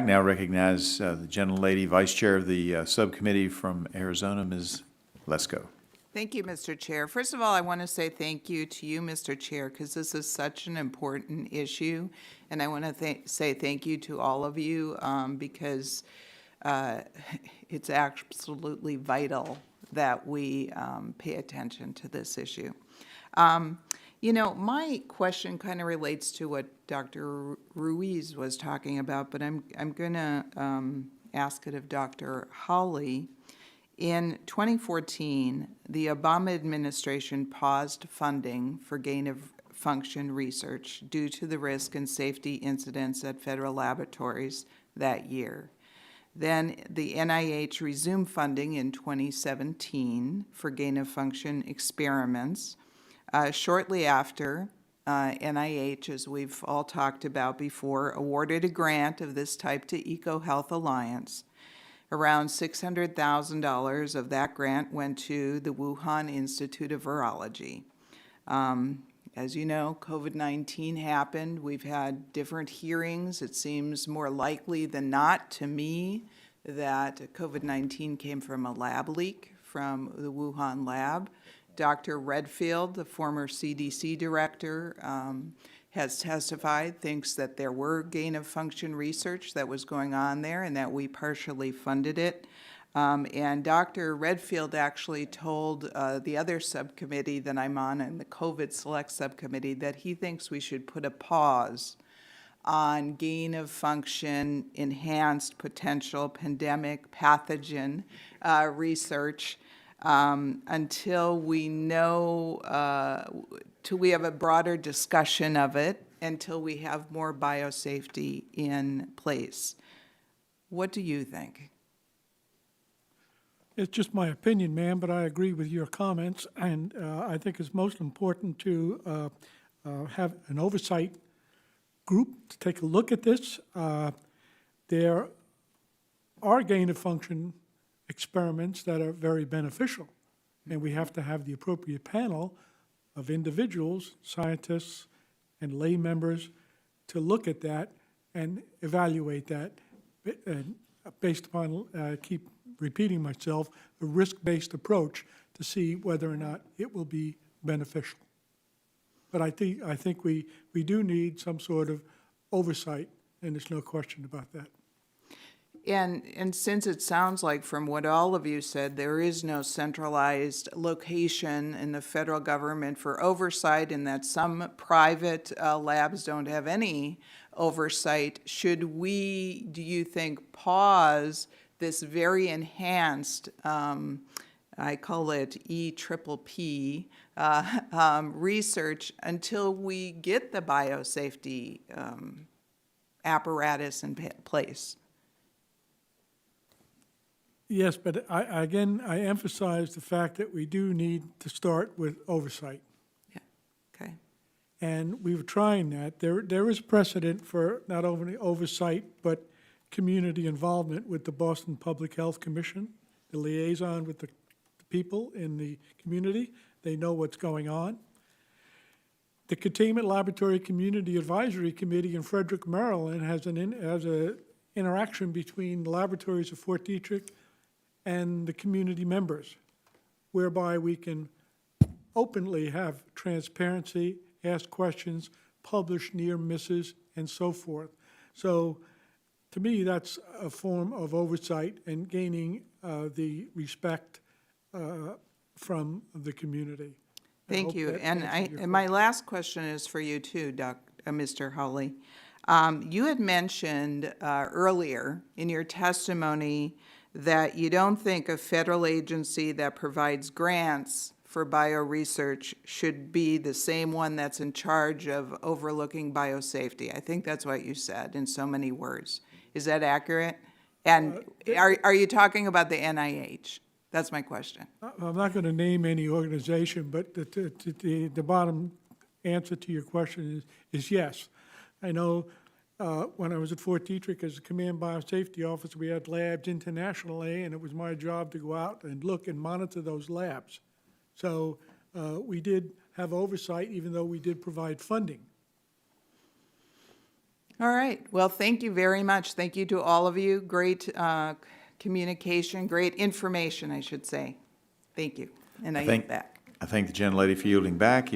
Now recognize the gentlelady, Vice Chair of the subcommittee from Arizona, Ms. Lesko. Thank you, Mr. Chair. First of all, I want to say thank you to you, Mr. Chair, because this is such an important issue. And I want to say thank you to all of you because it's absolutely vital that we pay attention to this issue. You know, my question kind of relates to what Dr. Ruiz was talking about, but I'm going to ask it of Dr. Hawley. In 2014, the Obama administration paused funding for gain-of-function research due to the risk and safety incidents at federal laboratories that year. Then the NIH resumed funding in 2017 for gain-of-function experiments. Shortly after, NIH, as we've all talked about before, awarded a grant of this type to EcoHealth Alliance. Around $600,000 of that grant went to the Wuhan Institute of Virology. As you know, COVID-19 happened. We've had different hearings. It seems more likely than not to me that COVID-19 came from a lab leak from the Wuhan lab. Dr. Redfield, the former CDC director, has testified, thinks that there were gain-of-function research that was going on there and that we partially funded it. And Dr. Redfield actually told the other subcommittee that I'm on, and the COVID Select Subcommittee, that he thinks we should put a pause on gain-of-function enhanced potential pandemic pathogen research until we know, till we have a broader discussion of it, until we have more biosafety in place. What do you think? It's just my opinion, ma'am, but I agree with your comments, and I think it's most important to have an oversight group to take a look at this. There are gain-of-function experiments that are very beneficial, and we have to have the appropriate panel of individuals, scientists, and lay members to look at that and evaluate that based upon, keep repeating myself, a risk-based approach to see whether or not it will be beneficial. But I think we do need some sort of oversight, and there's no question about that. And since it sounds like from what all of you said, there is no centralized location in the federal government for oversight and that some private labs don't have any oversight, should we, do you think, pause this very enhanced, I call it EPPP, research until we get the biosafety apparatus in place? Yes, but again, I emphasize the fact that we do need to start with oversight. Yeah, okay. And we were trying that. There is precedent for not only oversight, but community involvement with the Boston Public Health Commission, the liaison with the people in the community. They know what's going on. The Containment Laboratory Community Advisory Committee in Frederick, Maryland has an interaction between the laboratories of Fort Detrick and the community members, whereby we can openly have transparency, ask questions, publish near misses, and so forth. So to me, that's a form of oversight and gaining the respect from the community. Thank you. And my last question is for you too, Mr. Hawley. You had mentioned earlier in your testimony that you don't think a federal agency that provides grants for bioresearch should be the same one that's in charge of overlooking biosafety. I think that's what you said in so many words. Is that accurate? And are you talking about the NIH? That's my question. I'm not going to name any organization, but the bottom answer to your question is yes. I know when I was at Fort Detrick as a command biosafety officer, we had labs internationally, and it was my job to go out and look and monitor those labs. So we did have oversight, even though we did provide funding. All right. Well, thank you very much. Thank you to all of you. Great communication, great information, I should say. Thank you. And I yield back. I thank the gentlelady for yielding back.